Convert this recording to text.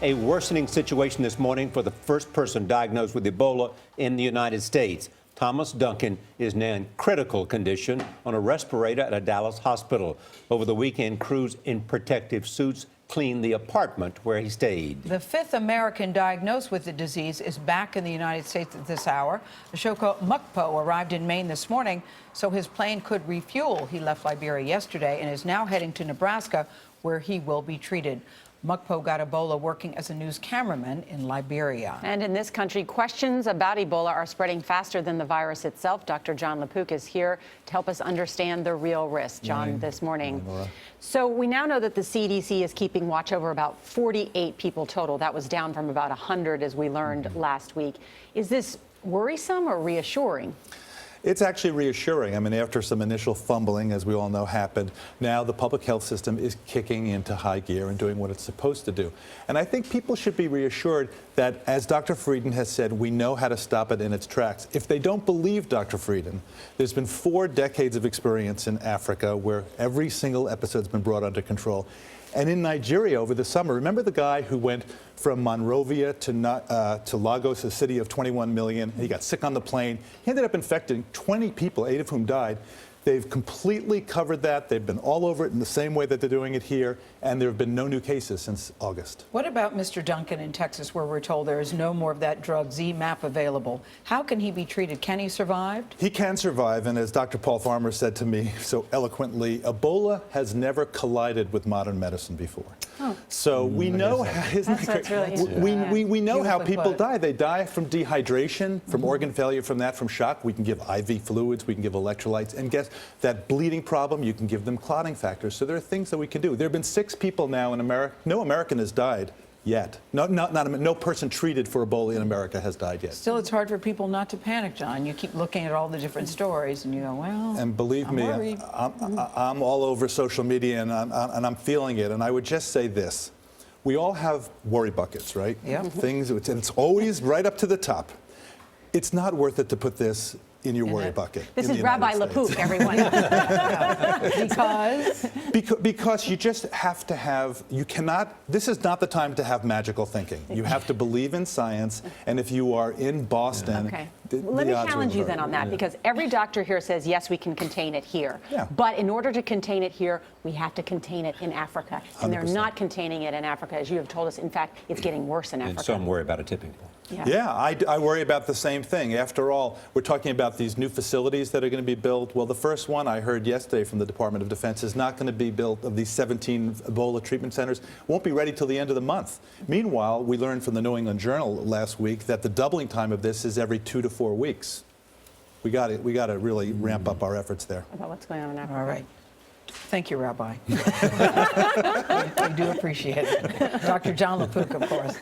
A worsening situation this morning for the first person diagnosed with Ebola in the United States. Thomas Duncan is now in critical condition on a respirator at a Dallas hospital. Over the weekend, crews in protective suits cleaned the apartment where he stayed. The fifth American diagnosed with the disease is back in the United States at this hour. Ashoko Mukpo arrived in Maine this morning so his plane could refuel. He left Liberia yesterday and is now heading to Nebraska, where he will be treated. Mukpo got Ebola working as a news cameraman in Liberia. And in this country, questions about Ebola are spreading faster than the virus itself. Dr. Jon LaPook is here to help us understand the real risk. John, this morning. So we now know that the CDC is keeping watch over about 48 people total. That was down from about 100, as we learned last week. Is this worrisome or reassuring? It's actually reassuring. I mean, after some initial fumbling, as we all know happened, now the public health system is kicking into high gear and doing what it's supposed to do. And I think people should be reassured that, as Dr. Frieden has said, we know how to stop it in its tracks. If they don't believe Dr. Frieden, there's been 4 decades of experience in Africa where every single episode's been brought under control. And in Nigeria over the summer, remember the guy who went from Monrovia to Lagos, a city of 21 million? He got sick on the plane. He ended up infecting 20 people, 8 of whom died. They've completely covered that. They've been all over it in the same way that they're doing it here, and there have been no new cases since August. What about Mr. Duncan in Texas, where we're told there is no more of that drug Z-MAP available? How can he be treated? Can he survive? He can survive, and as Dr. Paul Farmer said to me so eloquently, Ebola has never collided with modern medicine before. Oh. So we know, we know how people die. They die from dehydration, from organ failure, from shock. We can give IV fluids, we can give electrolytes, and guess that bleeding problem, you can give them clotting factors. So there are things that we can do. There have been 6 people now in America. No American has died yet. No person treated for Ebola in America has died yet. Still, it's hard for people not to panic, John. You keep looking at all the different stories and you go, well, and believe me, I'm all over social media and I'm feeling it. And I would just say this. We all have worry buckets, right? Yeah. Things, and it's always right up to the top. It's not worth it to put this in your worry bucket. This is Rabbi LaPook, everyone. Because you just have to have, you cannot, this is not the time to have magical thinking. You have to believe in science, and if you are in Boston, let me challenge you then on that, because every doctor here says, yes, we can contain it here. Yeah. But in order to contain it here, we have to contain it in Africa. And 100%. they're not containing it in Africa, as you have told us. In fact, it's getting worse in Africa. And some worry about a tipping point. Yeah, I worry about the same thing. After all, we're talking about these new facilities that are going to be built. Well, the first one I heard yesterday from the Department of Defense is not going to be built, of these 17 Ebola treatment centers, won't be ready till the end of the month. Meanwhile, we learned from the New England Journal last week that the doubling time of this is every 2 to 4 weeks. We got to really ramp up our efforts there. About what's going on in Africa. all right. Thank you, Rabbi. We do appreciate it. Dr. Jon LaPook, of course.